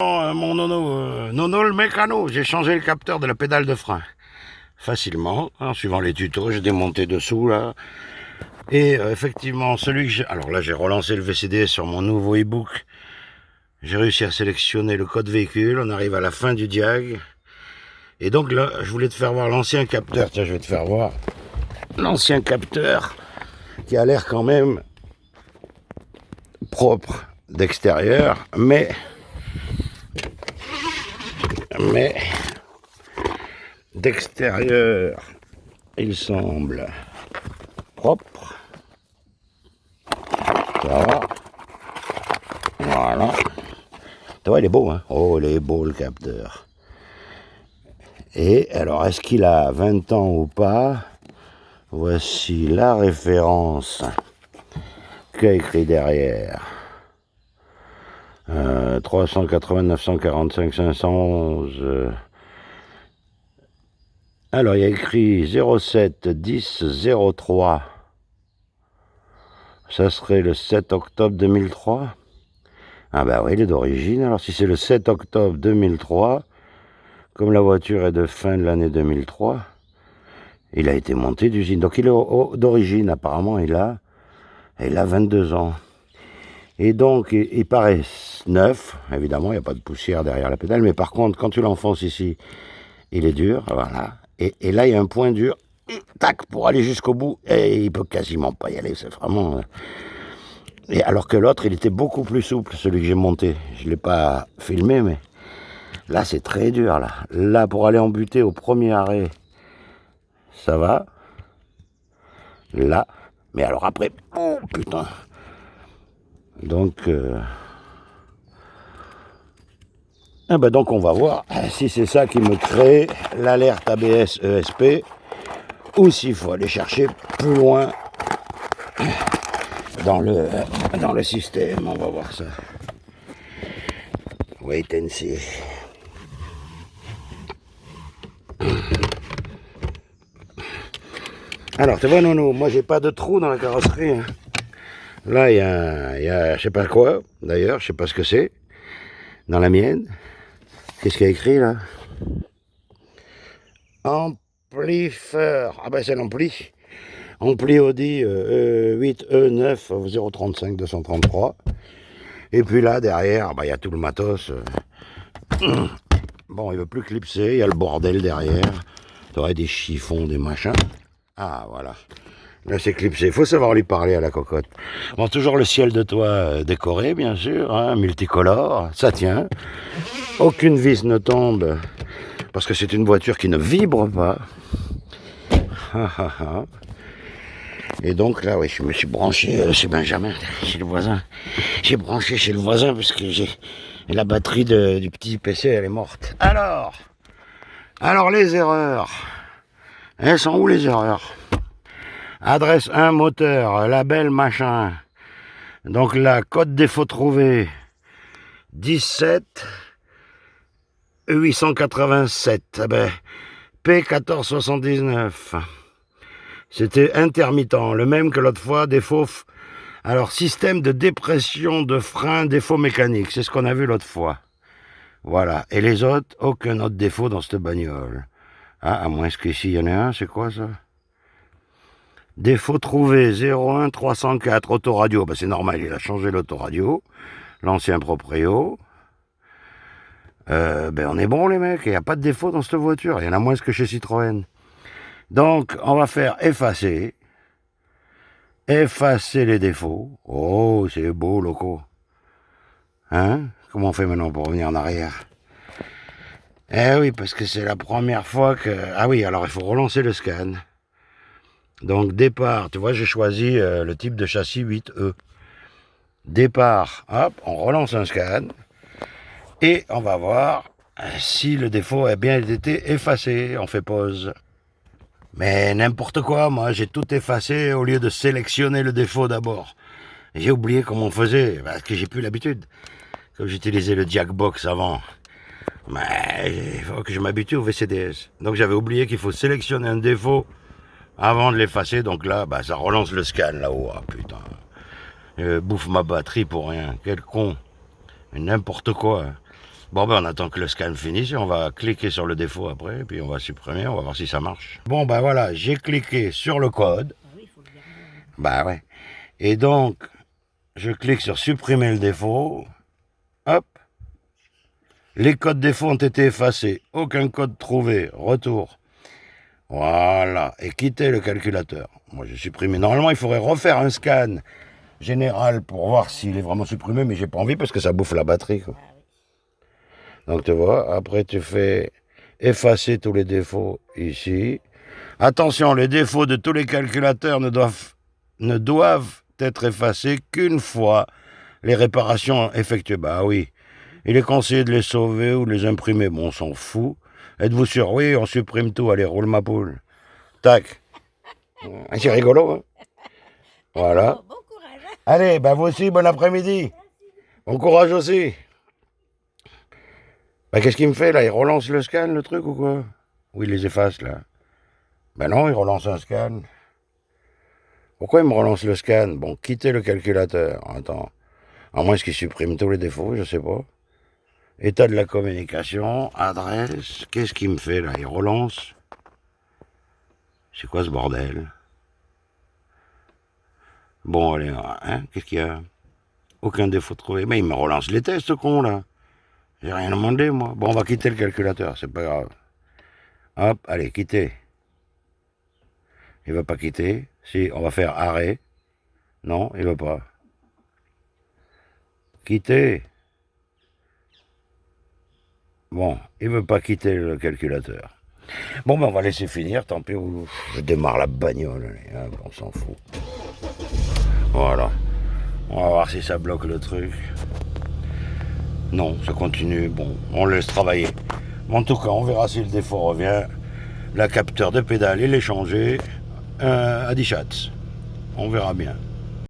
Mon nono le mécano, j'ai changé le capteur de la pédale de frein. Facilement, en suivant les tutos, j'ai démonté dessous là. Et effectivement, celui que j'ai... Alors là, j'ai relancé le VCD sur mon nouveau e-book. J'ai réussi à sélectionner le code véhicule, on arrive à la fin du diag. Et donc là, je voulais te faire voir l'ancien capteur. Tiens, je vais te faire voir l'ancien capteur qui a l'air quand même propre d'extérieur, mais d'extérieur, il semble propre. Ça, voilà. Tu vois, il est beau, hein? Oh, il est beau, le capteur. Et alors, est-ce qu'il a 20 ans ou pas? Voici la référence qu'a écrit derrière. 380 945 511. Alors, il y a écrit 07 10 03. Ça serait le 7 octobre 2003. Ah bah oui, il est d'origine. Alors, si c'est le 7 octobre 2003, comme la voiture est de fin de l'année 2003, il a été monté d'usine. Donc, il est d'origine, apparemment, il a 22 ans. Et donc, il paraît neuf. Évidemment, il n'y a pas de poussière derrière la pédale. Mais par contre, quand tu l'enfonces ici, il est dur. Voilà. Et là, il y a un point dur. Tac, pour aller jusqu'au bout. Et il peut quasiment pas y aller. C'est vraiment... Et alors que l'autre, il était beaucoup plus souple, celui que j'ai monté. Je ne l'ai pas filmé, mais... Là, c'est très dur, là. Là, pour aller en butée au premier arrêt, ça va. Là. Mais alors après... Oh, putain. Donc... Ah ben donc on va voir si c'est ça qui me crée l'alerte ABS ESP ou s'il faut aller chercher plus loin dans le système. On va voir ça. Wait and see. Alors tu vois Nono, moi j'ai pas de trou dans la carrosserie. Hein. Là il y a je sais pas quoi d'ailleurs, je sais pas ce que c'est dans la mienne. Qu'est-ce qu'il y a écrit là? Amplifeur. Ah ben c'est l'ampli. Ampli Audi 8E9 035 233. Et puis là derrière, il y a tout le matos. Bon, il veut plus clipser, il y a le bordel derrière. Tu aurais des chiffons, des machins. Ah voilà. Là c'est clipsé. Il faut savoir lui parler à la cocotte. Bon, toujours le ciel de toit décoré, bien sûr, hein, multicolore, ça tient. Aucune vis ne tombe parce que c'est une voiture qui ne vibre pas. Et donc là, oui, je me suis branché chez Benjamin, chez le voisin. J'ai branché chez le voisin parce que la batterie du petit PC, elle est morte. Alors les erreurs. Elles sont où les erreurs? Adresse 1, moteur, label, machin. Donc là, code défaut trouvé. 17 887. Ah ben, P1479. C'était intermittent, le même que l'autre fois, défaut... Alors, système de dépression de frein, défaut mécanique, c'est ce qu'on a vu l'autre fois. Voilà. Et les autres, aucun autre défaut dans cette bagnole. Ah, à moins qu'ici, il y en ait un, c'est quoi ça? Défaut trouvé, 01 304, autoradio. Ben, c'est normal, il a changé l'autoradio. L'ancien proprio. Ben, on est bon, les mecs, il n'y a pas de défaut dans cette voiture. Il y en a moins que chez Citroën. Donc, on va faire effacer. Effacer les défauts. Oh, c'est beau, loco. Hein? Comment on fait maintenant pour revenir en arrière? Eh oui, parce que c'est la première fois que... Ah oui, alors il faut relancer le scan. Donc, départ. Tu vois, j'ai choisi le type de châssis 8E. Départ. Hop, on relance un scan. Et on va voir si le défaut a bien été effacé. On fait pause. Mais n'importe quoi, moi, j'ai tout effacé au lieu de sélectionner le défaut d'abord. J'ai oublié comment on faisait, parce que j'ai plus l'habitude. Comme j'utilisais le Jackbox avant. Mais il faut que je m'habitue au VCDS. Donc j'avais oublié qu'il faut sélectionner un défaut avant de l'effacer. Donc là, ça relance le scan là-haut. Ah putain. Je bouffe ma batterie pour rien. Quel con. N'importe quoi. Bon, ben on attend que le scan finisse et on va cliquer sur le défaut après, et puis on va supprimer, on va voir si ça marche. Bon, ben voilà, j'ai cliqué sur le code. Ah oui, il faut le garder. Bah ouais. Et donc, je clique sur supprimer le défaut. Hop. Les codes défauts ont été effacés. Aucun code trouvé. Retour. Voilà. Et quitter le calculateur. Moi, j'ai supprimé. Normalement, il faudrait refaire un scan général pour voir s'il est vraiment supprimé, mais j'ai pas envie parce que ça bouffe la batterie, quoi. Ah oui. Donc, tu vois, après, tu fais effacer tous les défauts ici. Attention, les défauts de tous les calculateurs ne doivent être effacés qu'une fois les réparations effectuées. Bah oui, il est conseillé de les sauver ou de les imprimer. Bon, on s'en fout. Êtes-vous sûr? Oui, on supprime tout. Allez, roule ma poule. Tac. C'est rigolo, hein? Voilà. Bon courage. Hein. Allez, bah vous aussi, bon après-midi. Bon courage aussi. Bah qu'est-ce qu'il me fait là? Il relance le scan, le truc ou quoi? Ou il les efface là? Ben non, il relance un scan. Pourquoi il me relance le scan? Bon, quittez le calculateur. Attends. À moins qu'il supprime tous les défauts, je sais pas. État de la communication, adresse. Qu'est-ce qu'il me fait là? Il relance. C'est quoi ce bordel? Bon, allez, hein? Qu'est-ce qu'il y a? Aucun défaut trouvé. Mais il me relance les tests, ce con là. J'ai rien demandé, moi. Bon, on va quitter le calculateur, c'est pas grave. Hop, allez, quitter. Il va pas quitter. Si, on va faire arrêt. Non, il veut pas. Quitter. Bon, il veut pas quitter le calculateur. Bon, ben on va laisser finir, tant pis. Je démarre la bagnole, allez, hein, on s'en fout. Voilà. On va voir si ça bloque le truc. Non, ça continue. Bon, on laisse travailler. En tout cas, on verra si le défaut revient. La capteur de pédale, il est changé à 10 chats. On verra bien.